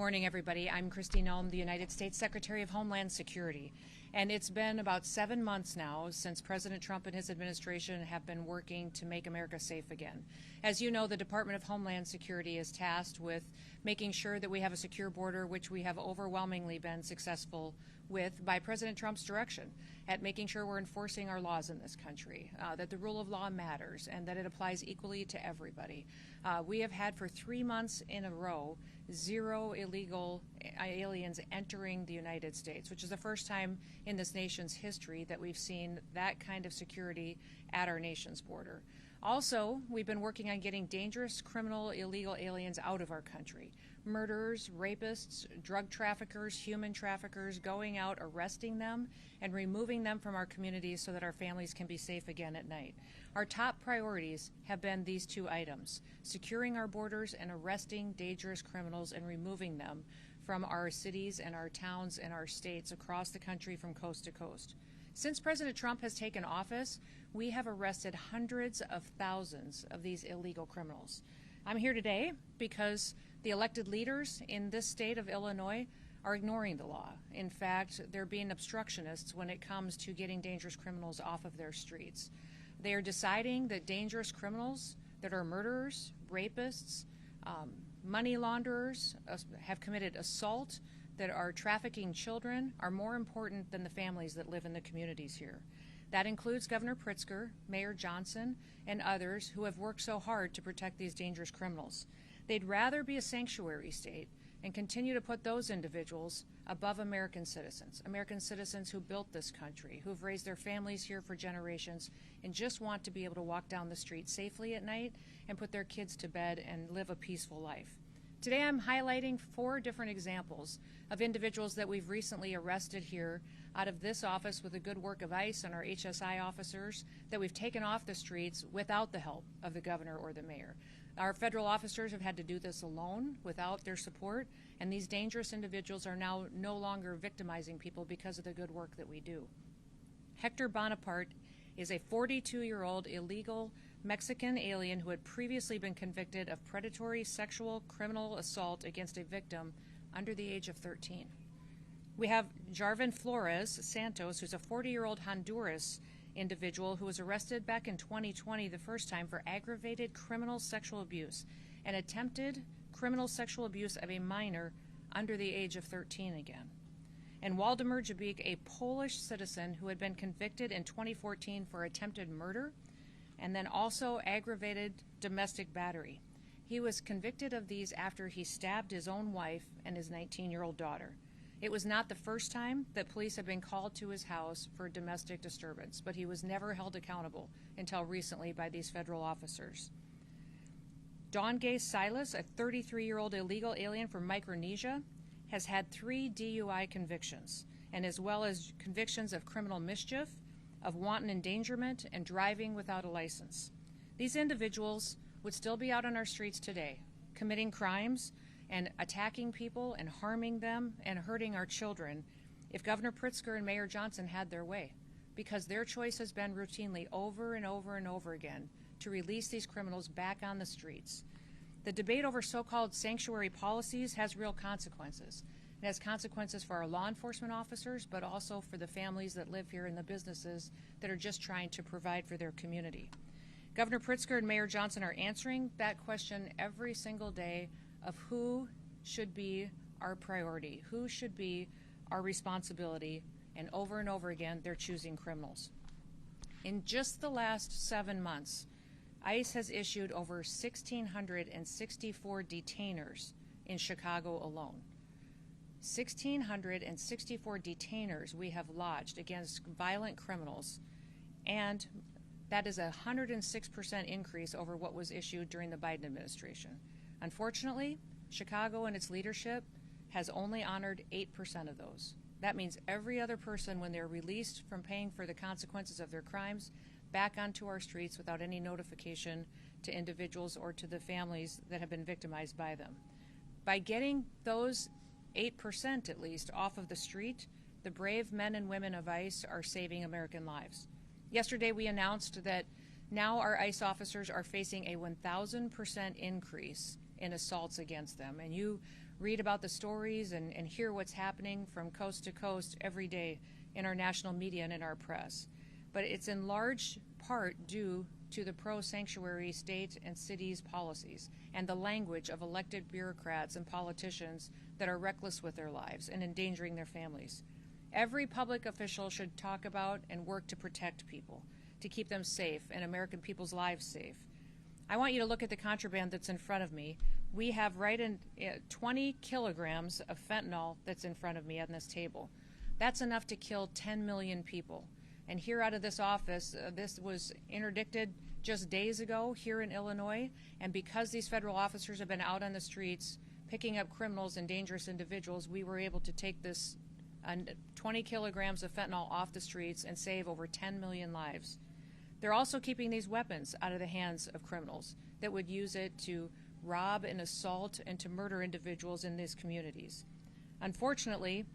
morning, everybody. I'm Kristi Noem, the United States Secretary of Homeland Security. And it's been about 7 months now since President Trump and his administration have been working to make America safe again. As you know, the Department of Homeland Security is tasked with making sure that we have a secure border, which we have overwhelmingly been successful with by President Trump's direction, at making sure we're enforcing our laws in this country, that the rule of law matters, and that it applies equally to everybody. We have had for 3 months in a row 0 illegal aliens entering the United States, which is the first time in this nation's history that we've seen that kind of security at our nation's border. Also, we've been working on getting dangerous, criminal, illegal aliens out of our country. Murderers, rapists, drug traffickers, human traffickers, going out, arresting them, and removing them from our communities so that our families can be safe again at night. Our top priorities have been these 2 items: securing our borders and arresting dangerous criminals and removing them from our cities and our towns and our states across the country from coast to coast. Since President Trump has taken office, we have arrested hundreds of thousands of these illegal criminals. I'm here today because the elected leaders in this state of Illinois are ignoring the law. In fact, they're being obstructionists when it comes to getting dangerous criminals off of their streets. They are deciding that dangerous criminals that are murderers, rapists, money launderers, have committed assault, that are trafficking children, are more important than the families that live in the communities here. That includes Governor Pritzker, Mayor Johnson, and others who have worked so hard to protect these dangerous criminals. They'd rather be a sanctuary state and continue to put those individuals above American citizens who built this country, who've raised their families here for generations, and just want to be able to walk down the street safely at night and put their kids to bed and live a peaceful life. Today I'm highlighting 4 different examples of individuals that we've recently arrested here out of this office with the good work of ICE and our HSI officers that we've taken off the streets without the help of the governor or the mayor. Our federal officers have had to do this alone without their support, and these dangerous individuals are now no longer victimizing people because of the good work that we do. Hector Bonapart is a 42-year-old illegal Mexican alien who had previously been convicted of predatory sexual criminal assault against a victim under the age of 13. We have Jarvin Flores Santos, who's a 40-year-old Honduras individual who was arrested back in 2020 the first time for aggravated criminal sexual abuse and attempted criminal sexual abuse of a minor under the age of 13 again. And Waldemar Jabik, a Polish citizen who had been convicted in 2014 for attempted murder and then also aggravated domestic battery. He was convicted of these after he stabbed his own wife and his 19-year-old daughter. It was not the first time that police had been called to his house for domestic disturbance, but he was never held accountable until recently by these federal officers. Dongay Silus, a 33-year-old illegal alien from Micronesia, has had 3 DUI convictions, and as well as convictions of criminal mischief, of wanton endangerment, and driving without a license. These individuals would still be out on our streets today, committing crimes and attacking people and harming them and hurting our children if Governor Pritzker and Mayor Johnson had their way, because their choice has been routinely over and over and over again to release these criminals back on the streets. The debate over so-called sanctuary policies has real consequences. It has consequences for our law enforcement officers, but also for the families that live here and the businesses that are just trying to provide for their community. Governor Pritzker and Mayor Johnson are answering that question every single day of who should be our priority, who should be our responsibility, and over again, they're choosing criminals. In just the last 7 months, ICE has issued over 1,664 detainers in Chicago alone. 1,664 detainers we have lodged against violent criminals, and that is a 106% increase over what was issued during the Biden administration. Unfortunately, Chicago and its leadership has only honored 8% of those. That means every other person, when they're released from paying for the consequences of their crimes, back onto our streets without any notification to individuals or to the families that have been victimized by them. By getting those 8% at least off of the street, the brave men and women of ICE are saving American lives. Yesterday we announced that now our ICE officers are facing a 1,000% increase in assaults against them. And you read about the stories and hear what's happening from coast to coast every day in our national media and in our press. But it's in large part due to the pro-sanctuary state and cities policies and the language of elected bureaucrats and politicians that are reckless with their lives and endangering their families. Every public official should talk about and work to protect people, to keep them safe and American people's lives safe. I want you to look at the contraband that's in front of me. We have 20 kilograms of fentanyl that's in front of me on this table. That's enough to kill 10 million people. And here out of this office, this was interdicted just days ago here in Illinois, and because these federal officers have been out on the streets picking up criminals and dangerous individuals, we were able to take this 20 kilograms of fentanyl off the streets and save over 10 million lives. They're also keeping these weapons out of the hands of criminals that would use it to rob and assault and to murder individuals in these communities. Unfortunately,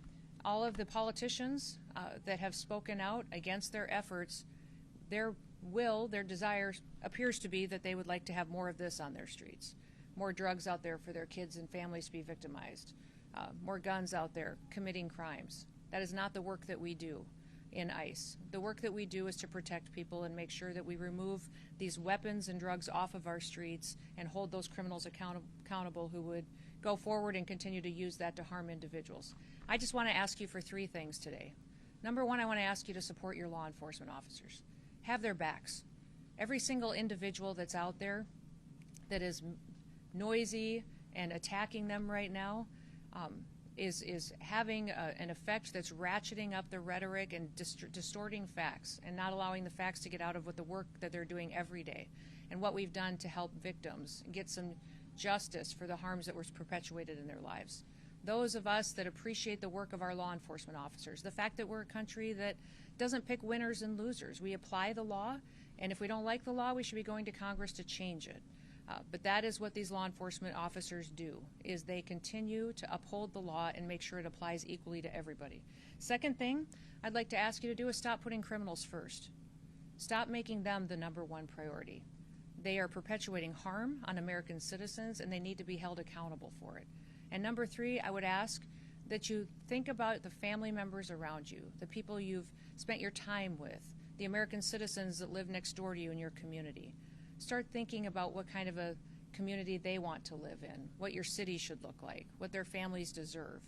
all of the politicians that have spoken out against their efforts, their desire appears to be that they would like to have more of this on their streets, more drugs out there for their kids and families to be victimized, more guns out there committing crimes. That is not the work that we do in ICE. The work that we do is to protect people and make sure that we remove these weapons and drugs off of our streets and hold those criminals accountable who would go forward and continue to use that to harm individuals. I just want to ask you for three things today. Number one, I want to ask you to support your law enforcement officers. Have their backs. Every single individual that's out there that is noisy and attacking them right now is having an effect that's ratcheting up the rhetoric and distorting facts and not allowing the facts to get out of what the work that they're doing every day and what we've done to help victims get some justice for the harms that were perpetuated in their lives. Those of us that appreciate the work of our law enforcement officers, the fact that we're a country that doesn't pick winners and losers. We apply the law, and if we don't like the law, we should be going to Congress to change it. But that is what these law enforcement officers do, is they continue to uphold the law and make sure it applies equally to everybody. Second thing I'd like to ask you to do is stop putting criminals first. Stop making them the number one priority. They are perpetuating harm on American citizens, and they need to be held accountable for it. And number three, I would ask that you think about the family members around you, the people you've spent your time with, the American citizens that live next door to you in your community. Start thinking about what kind of a community they want to live in, what your city should look like, what their families deserve,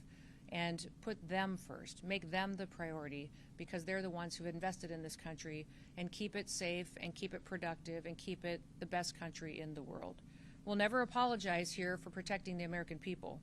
and put them first. Make them the priority because they're the ones who've invested in this country, and keep it safe and keep it productive and keep it the best country in the world. We'll never apologize here for protecting the American people,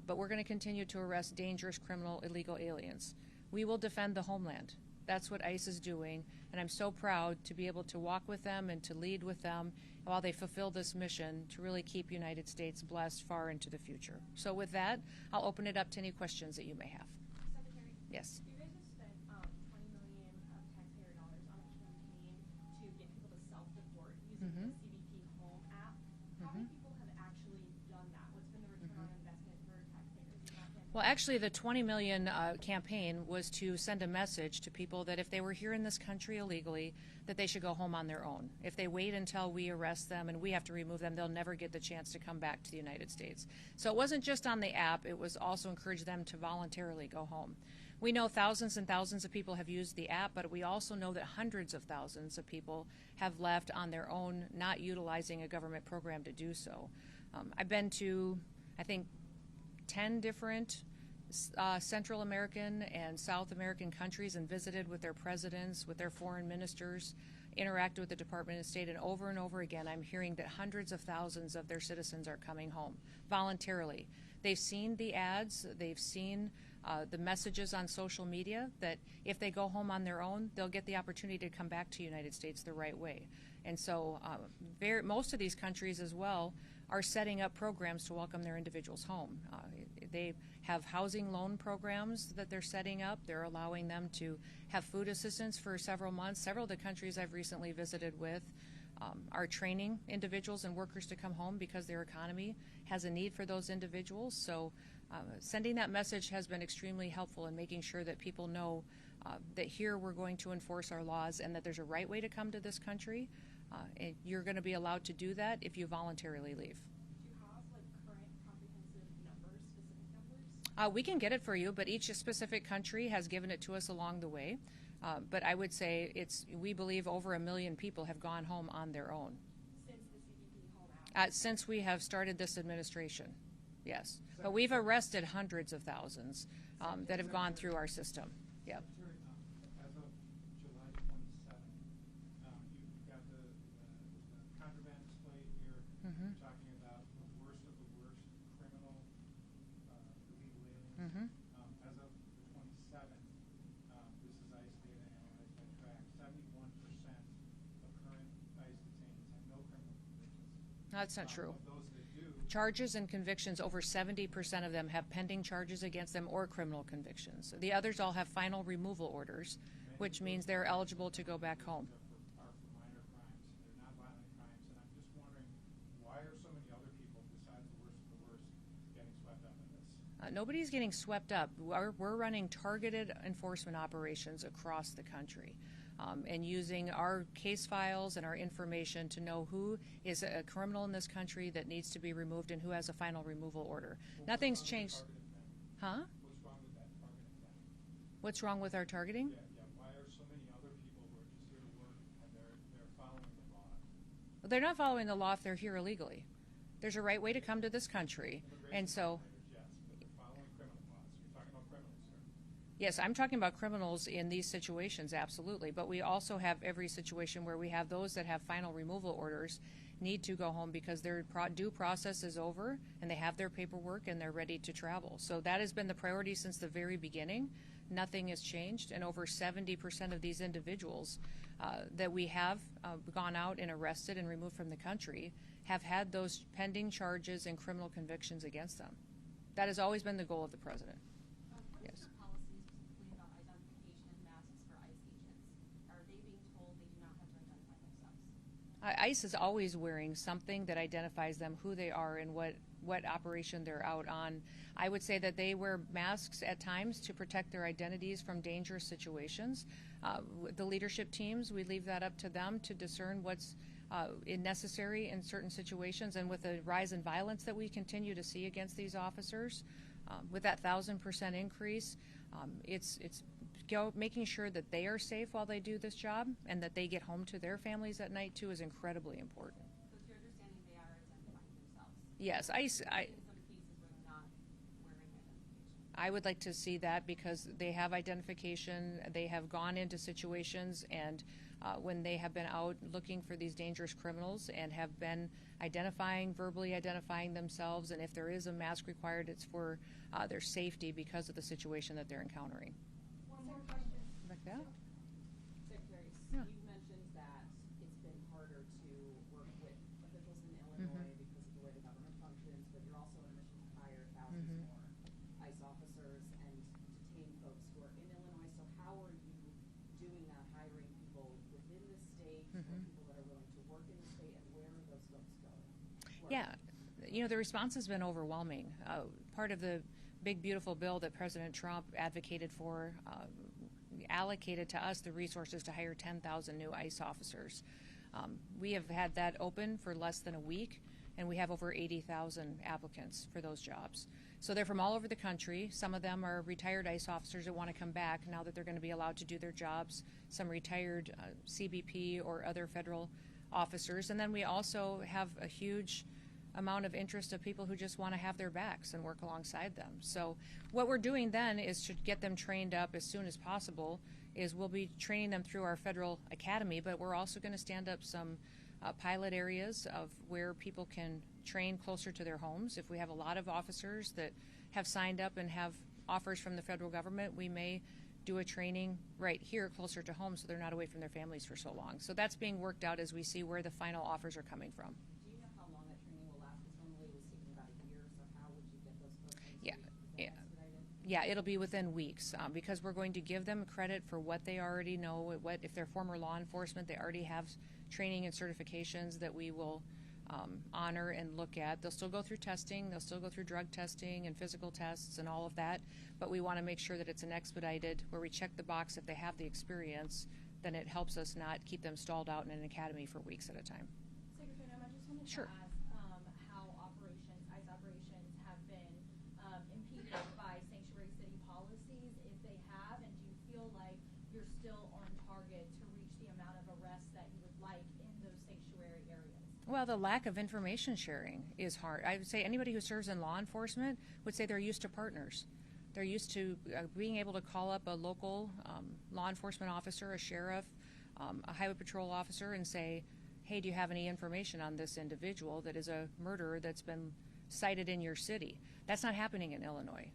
but we're going to continue to arrest dangerous, criminal, illegal aliens. We will defend the homeland. That's what ICE is doing, and I'm so proud to be able to walk with them and to lead with them while they fulfill this mission to really keep United States blessed far into the future. So with that, I'll open it up to any questions that you may have. Secretary? Yes. You guys have spent $20 million of taxpayer dollars on a campaign to get people to self-report using the CBP Home app. How many people have actually done that? What's been the return on investment for taxpayers in that campaign? Well, actually, the 20 million campaign was to send a message to people that if they were here in this country illegally, that they should go home on their own. If they wait until we arrest them and we have to remove them, they'll never get the chance to come back to the United States. So it wasn't just on the app, it was also encourage them to voluntarily go home. We know thousands and thousands of people have used the app, but we also know that hundreds of thousands of people have left on their own, not utilizing a government program to do so. I've been to, I think, 10 different Central American and South American countries and visited with their presidents, with their foreign ministers, interacted with the Department of State, and over again I'm hearing that hundreds of thousands of their citizens are coming home voluntarily. They've seen the ads, they've seen the messages on social media that if they go home on their own, they'll get the opportunity to come back to the United States the right way. And so most of these countries as well are setting up programs to welcome their individuals home. They have housing loan programs that they're setting up. They're allowing them to have food assistance for several months. Several of the countries I've recently visited with are training individuals and workers to come home because their economy has a need for those individuals. So sending that message has been extremely helpful in making sure that people know that here we're going to enforce our laws and that there's a right way to come to this country. And you're going to be allowed to do that if you voluntarily leave. Do you have current comprehensive numbers We can get it for you, but each specific country has given it to us along the way. But I would say we believe over 1 million people have gone home on their own. Since the CBP Home Act? Since we have started this administration, yes. But we've arrested hundreds of thousands that have gone through our system. Yeah. As of July 27th, you've got the contraband display here. Mm-hmm. You're talking about the worst of the worst criminal illegal aliens. Mm-hmm. As of the 27th, this is ICE data analyzed by track. 71% of current ICE detainees have no criminal convictions. That's not true. Of those that do, Charges and convictions, over 70% of them have pending charges against them or criminal convictions. The others all have final removal orders, which means they're eligible to go back home. are for minor crimes. They're not violent crimes. And I'm just wondering, why are so many other people, besides the worst of the worst, getting swept up in this? Nobody's getting swept up. We're running targeted enforcement operations across the country and using our case files and our information to know who is a criminal in this country that needs to be removed and who has a final removal order. Well, Nothing's what's changed. wrong with Huh? targeting them? What's wrong with that targeting them? What's wrong with our targeting? Yeah. Why are so many other people who are just here to work and they're following the law? Well, they're not following the law if they're here illegally. There's a right way to come to this country, and so. Yes, but they're following criminal laws. You're talking about criminals here. Yes, I'm talking about criminals in these situations, absolutely. But we also have every situation where we have those that have final removal orders need to go home because their due process is over and they have their paperwork and they're ready to travel. So that has been the priority since the very beginning. Nothing has changed, and over 70% of these individuals that we have gone out and arrested and removed from the country have had those pending charges and criminal convictions against them. That has always been the goal of the president. What Yes. is your policy specifically about identification of masks for ICE agents? Are they being told they do not have to identify themselves? ICE is always wearing something that identifies them, who they are, and what operation they're out on. I would say that they wear masks at times to protect their identities from dangerous situations. The leadership teams, we leave that up to them to discern what's necessary in certain situations. And with the rise in violence that we continue to see against these officers, with that 1,000% increase, it's making sure that they are safe while they do this job and that they get home to their families at night too is incredibly important. So it's your understanding they are identifying themselves? Yes, In some cases where they're not wearing identification. I would like to see that because they have identification, they have gone into situations, and when they have been out looking for these dangerous criminals and have been verbally identifying themselves, and if there is a mask required, it's for their safety because of the situation that they're encountering. One more question. Like that? Secretary, Yeah. you mentioned that it's been harder to work with officials in Illinois because of the way the government functions, but you're also on a mission to hire thousands more ICE officers and detain folks who are in Illinois. So how are you doing that, hiring people within the state, or people that are willing to work in the state, and where are those folks going? Yeah, the response has been overwhelming. Part of the big, beautiful bill that President Trump advocated for allocated to us the resources to hire 10,000 new ICE officers. We have had that open for less than a week, and we have over 80,000 applicants for those jobs. So they're from all over the country. Some of them are retired ICE officers that want to come back now that they're going to be allowed to do their jobs, some retired CBP or other federal officers. And then we also have a huge amount of interest of people who just want to have their backs and work alongside them. So what we're doing then is to get them trained up as soon as possible is we'll be training them through our federal academy, but we're also going to stand up some pilot areas of where people can train closer to their homes. If we have a lot of officers that have signed up and have offers from the federal government, we may do a training right here closer to home so they're not away from their families for so long. So that's being worked out as we see where the final offers are coming from. Do you know how long that training will last? Because normally it was taking about a year, so how would you get those folks? Yeah, yeah. Expedited? Yeah, it'll be within weeks because we're going to give them credit for what they already know. If they're former law enforcement, they already have training and certifications that we will honor and look at. They'll still go through testing. They'll still go through drug testing and physical tests and all of that. But we want to make sure that it's an expedited where we check the box if they have the experience. Then it helps us not keep them stalled out in an academy for weeks at a time. Secretary Noem, I just wanted Sure. to ask how ICE operations have been impeded by like in those sanctuary areas? Well, the lack of information sharing is hard. I would say anybody who serves in law enforcement would say they're used to partners. They're used to being able to call up a local law enforcement officer, a sheriff, a highway patrol officer, and say, hey, do you have any information on this individual that is a murderer that's been cited in your city? That's not happening in Illinois.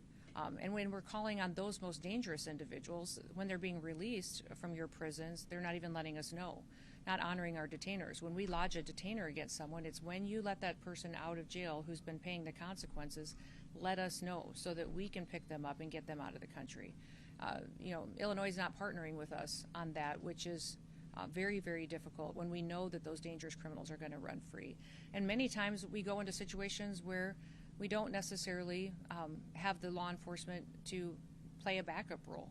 And when we're calling on those most dangerous individuals, when they're being released from your prisons, they're not even letting us know, not honoring our detainers. When we lodge a detainer against someone, it's when you let that person out of jail who's been paying the consequences, let us know so that we can pick them up and get them out of the country. Illinois is not partnering with us on that, which is very, very difficult when we know that those dangerous criminals are going to run free. And many times we go into situations where we don't necessarily have the law enforcement to play a backup role.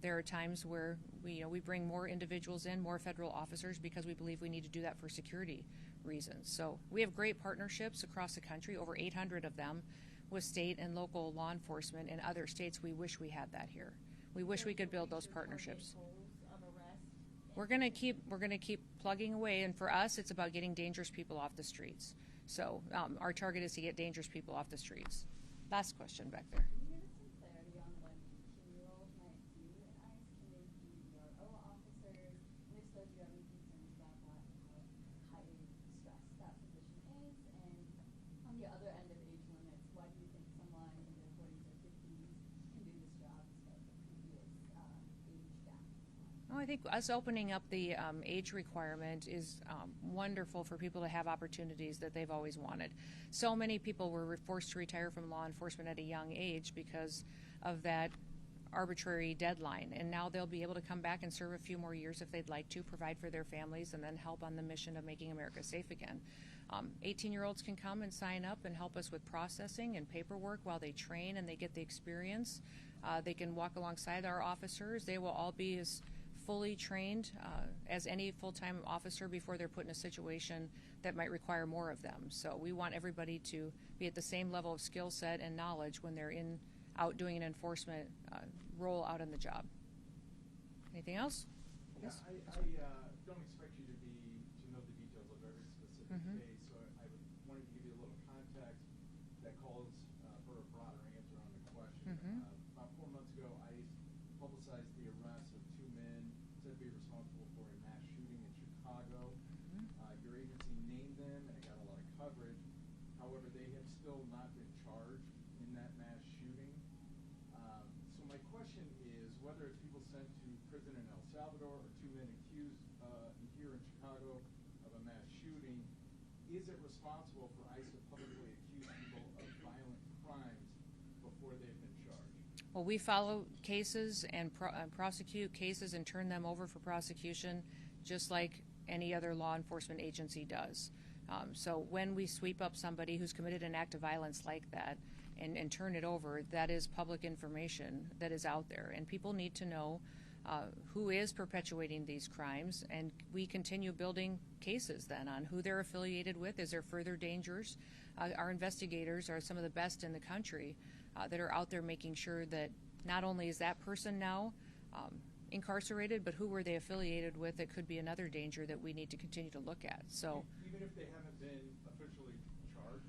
There are times where we bring more individuals in, more federal officers, because we believe we need to do that for security reasons. So we have great partnerships across the country, over 800 of them, with state and local law enforcement in other states. We wish we had that here. We wish we could build those partnerships. We're going to keep plugging away, and for us, it's about getting dangerous people off the streets. So our target is to get dangerous people off the streets. Last question back there. Can you give us some clarity on what 18-year-olds might do in ICE? Can they be DRO officers? And if so, do you have any concerns about that and how highly stressed that position is? And on the other end of age limits, why do you think someone in their 40s or 50s can do this job despite the previous age gap? Oh, I think us opening up the age requirement is wonderful for people to have opportunities that they've always wanted. So many people were forced to retire from law enforcement at a young age because of that arbitrary deadline, and now they'll be able to come back and serve a few more years if they'd like to, provide for their families, and then help on the mission of making America safe again. 18-year-olds can come and sign up and help us with processing and paperwork while they train and they get the experience. They can walk alongside our officers. They will all be as fully trained as any full-time officer before they're put in a situation that might require more of them. So we want everybody to be at the same level of skill set and knowledge when they're out doing an enforcement role out on the job. Anything else? Yeah, Yes? I don't expect you to know the details of every specific case, so I wanted to give you a little context that calls for a broader answer on the question. About 4 months ago, I publicized the arrest of 2 men said to be responsible for a mass shooting in Chicago. Your agency named them, and it got a lot of coverage. However, they have still not been charged in that mass shooting. So my question is whether it's people sent to prison in El Salvador or 2 men accused here in Chicago of a mass shooting, is it responsible for ICE to publicly accuse people of violent crimes before they've been charged? Well, we follow cases and prosecute cases and turn them over for prosecution just like any other law enforcement agency does. So when we sweep up somebody who's committed an act of violence like that and turn it over, that is public information that is out there. And people need to know who is perpetuating these crimes, and we continue building cases then on who they're affiliated with. Is there further dangers? Our investigators are some of the best in the country that are out there making sure that not only is that person now incarcerated, but who were they affiliated with that could be another danger that we need to continue to look at. So even if they haven't been officially charged?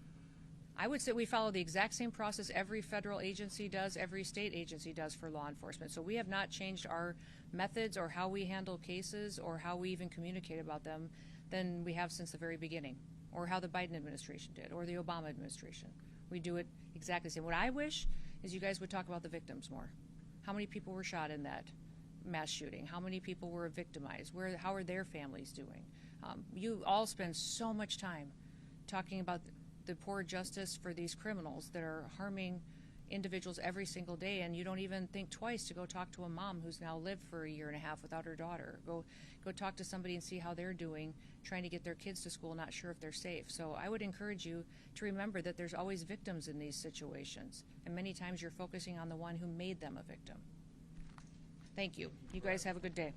I would say we follow the exact same process every federal agency does, every state agency does for law enforcement. So we have not changed our methods or how we handle cases or how we even communicate about them than we have since the very beginning, or how the Biden administration did, or the Obama administration. We do it exactly the same. What I wish is you guys would talk about the victims more. How many people were shot in that mass shooting? How many people were victimized? How are their families doing? You all spend so much time talking about the poor justice for these criminals that are harming individuals every single day, and you don't even think twice to go talk to a mom who's now lived for a year and a half without her daughter. Go talk to somebody and see how they're doing, trying to get their kids to school, not sure if they're safe. So I would encourage you to remember that there's always victims in these situations, and many times you're focusing on the one who made them a victim. Thank you. You guys have a good day.